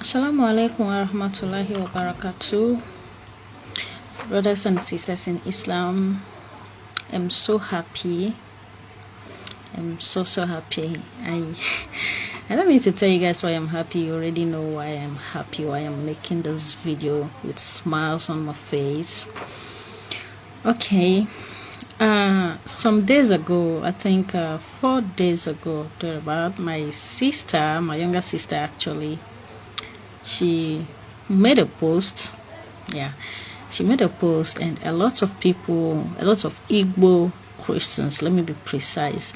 Assalamu alaikum wa rahmatullahi wa barakatuh. Brothers and sisters in Islam, I'm so happy. I'm so happy. I don't need to tell you guys why I'm happy. You already know why I'm happy, why I'm making this video with smiles on my face. Okay. Some days ago, I think 4 days ago, about my sister, my younger sister actually, she made a post. She made a post, and a lot of people, a lot of Igbo Christians, let me be precise,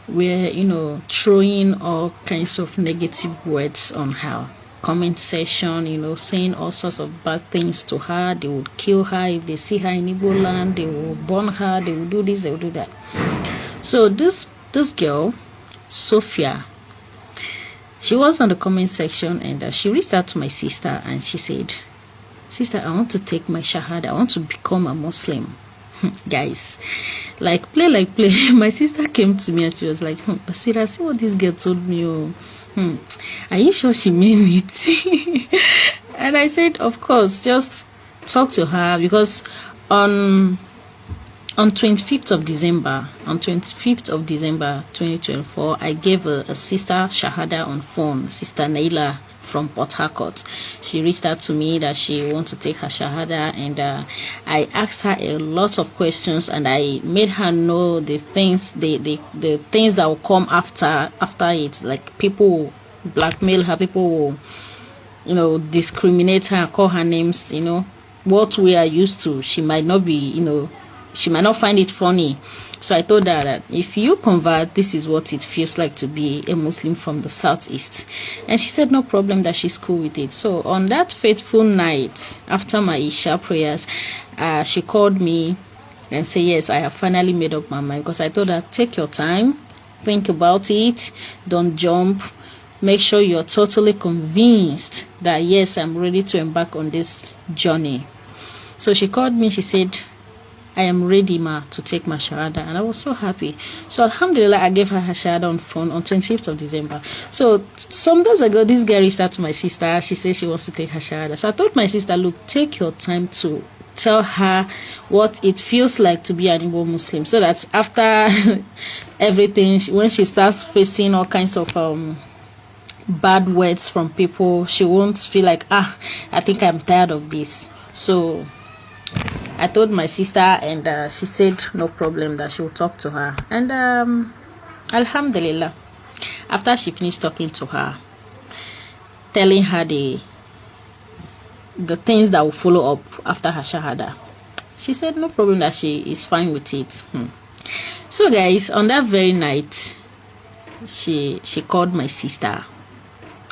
were throwing all kinds of negative words on her comment section, saying all sorts of bad things to her. They would kill her if they see her in Igbo land. They will burn her. They will do this. They will do that. So this girl, Sophia, she was on the comment section, and she reached out to my sister, and she said, "Sister, I want to take my shahada. I want to become a Muslim." Guys, like play. My sister came to me and she was like, "Besira, see what this girl told me. Are you sure she meant it?" And I said, "Of course, just talk to her, because on 25th of December 2024, I gave a sister shahada on phone, Sister Naila from Port Harcourt. She reached out to me that she wants to take her shahada, and I asked her a lot of questions, and I made her know the things the things that will come after it. Like, people will blackmail her, people will discriminate her, call her names, what we are used to. She might not be, she might not find it funny. So I told her that if you convert, this is what it feels like to be a Muslim from the southeast. And she said no problem, that she's cool with it. So on that fateful night, after my Isha prayers, she called me and said, yes, I have finally made up my mind. Because I told her, take your time, think about it, don't jump. Make sure you're totally convinced that, yes, I'm ready to embark on this journey. So she called me, she said, I am ready, ma, to take my shahada. And I was so happy. So alhamdulillah, I gave her shahada on phone on 25th of December. So some days ago, this girl reached out to my sister. She said she wants to take her shahada. So I told my sister, look, take your time to tell her what it feels like to be an Igbo Muslim, so that after everything, when she starts facing all kinds of bad words from people, she won't feel like, I think I'm tired of this. So I told my sister, and she said no problem, that she will talk to her. And alhamdulillah, after she finished talking to her, telling her the things that will follow up after her shahada, she said no problem, that she is fine with it. So guys, on that very night, she called my sister.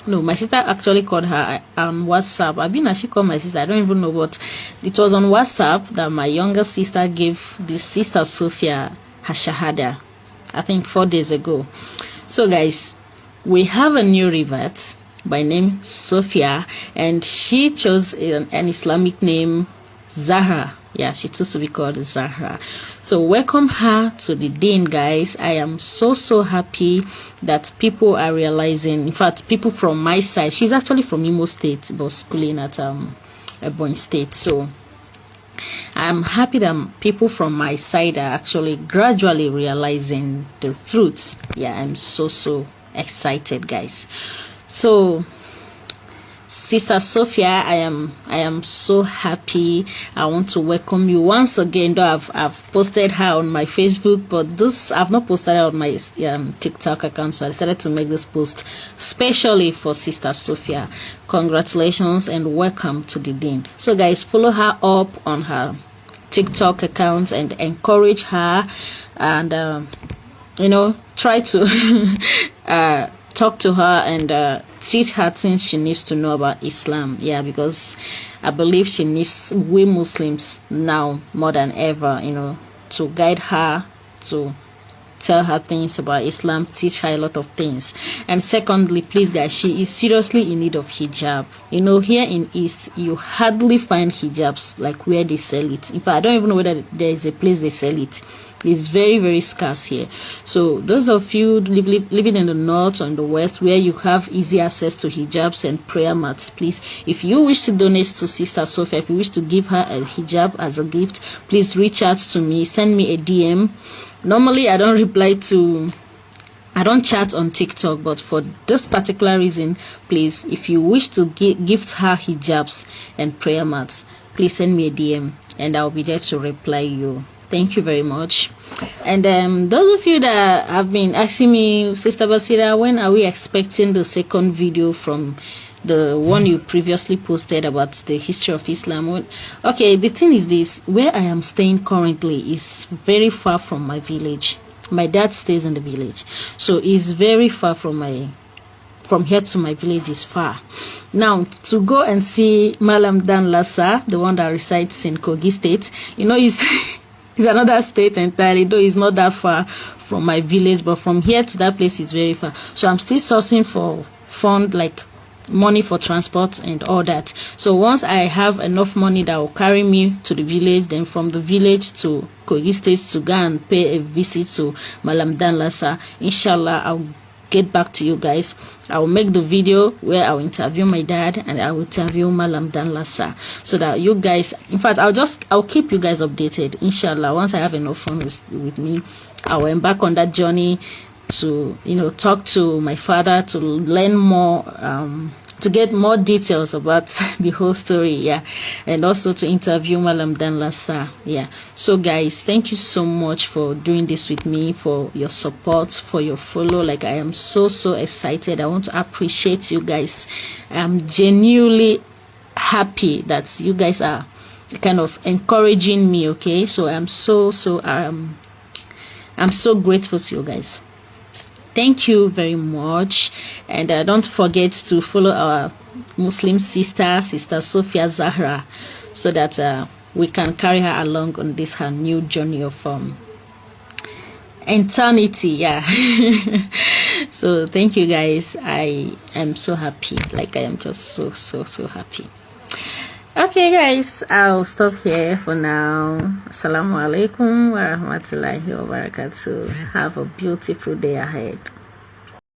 No, my sister actually called her on WhatsApp. She called my sister, I don't even know, but it was on WhatsApp that my younger sister gave this sister Sophia her shahada, I think 4 days ago. So guys, we have a new revert by name Sophia, and she chose an Islamic name, Zahra. Yeah, she chose to be called Zahra. So welcome her to the deen, guys. I am so happy that people are realizing. In fact, people from my side, she's actually from Imo State, but schooling at Ebonyi State. So I'm happy that people from my side are actually gradually realizing the truth. Yeah, I'm so excited, guys. So Sister Sophia, I am so happy. I want to welcome you once again. Though I've posted her on my Facebook, but I've not posted her on my TikTok account, so I decided to make this post specially for Sister Sophia. Congratulations and welcome to the deen. So guys, follow her up on her TikTok account and encourage her, and try to talk to her and teach her things she needs to know about Islam. Yeah, because I believe she needs we Muslims now more than ever, to guide her, to tell her things about Islam, teach her a lot of things. And secondly, please guys, she is seriously in need of hijab. Here in East, you hardly find hijabs like where they sell it. In fact, I don't even know whether there is a place they sell it. It's very, very scarce here. So those of you living in the north or in the west where you have easy access to hijabs and prayer mats, please, if you wish to donate to Sister Sophia, if you wish to give her a hijab as a gift, please reach out to me, send me a DM. Normally I don't chat on TikTok, but for this particular reason, please, if you wish to gift her hijabs and prayer mats, please send me a DM and I'll be there to reply you. Thank you very much. And those of you that have been asking me, Sister Besira, when are we expecting the second video from the one you previously posted about the history of Islam? Okay, the thing is this, where I am staying currently is very far from my village. My dad stays in the village, so it's very far from here to my village is far. Now, to go and see Malam Dan Lassa, the one that resides in Kogi State, you know, it's another state entirely, though it's not that far from my village, but from here to that place is very far. So I'm still sourcing for fund, like money for transport and all that. So once I have enough money that will carry me to the village, then from the village to Kogi State to go and pay a visit to Malam Dan Lassa, inshallah I'll get back to you guys. I will make the video where I will interview my dad and I will interview Malam Dan Lassa, so that you guys, in fact, I'll keep you guys updated. Inshallah, once I have enough fun with me, I will embark on that journey to, you know, talk to my father, to learn more, to get more details about the whole story, yeah, and also to interview Malam Dan Lassa, yeah. So guys, thank you so much for doing this with me, for your support, for your follow. Like, I am so excited. I want to appreciate you guys. I'm genuinely happy that you guys are kind of encouraging me, okay? So I'm so grateful to you guys. Thank you very much. And don't forget to follow our Muslim sister Sophia Zahra, so that we can carry her along on this her new journey of eternity, yeah. So thank you guys. I am so happy. Like, I am just so happy. Okay guys, I'll stop here for now. Assalamu alaikum wa rahmatullahi wa barakatuh. Have a beautiful day ahead.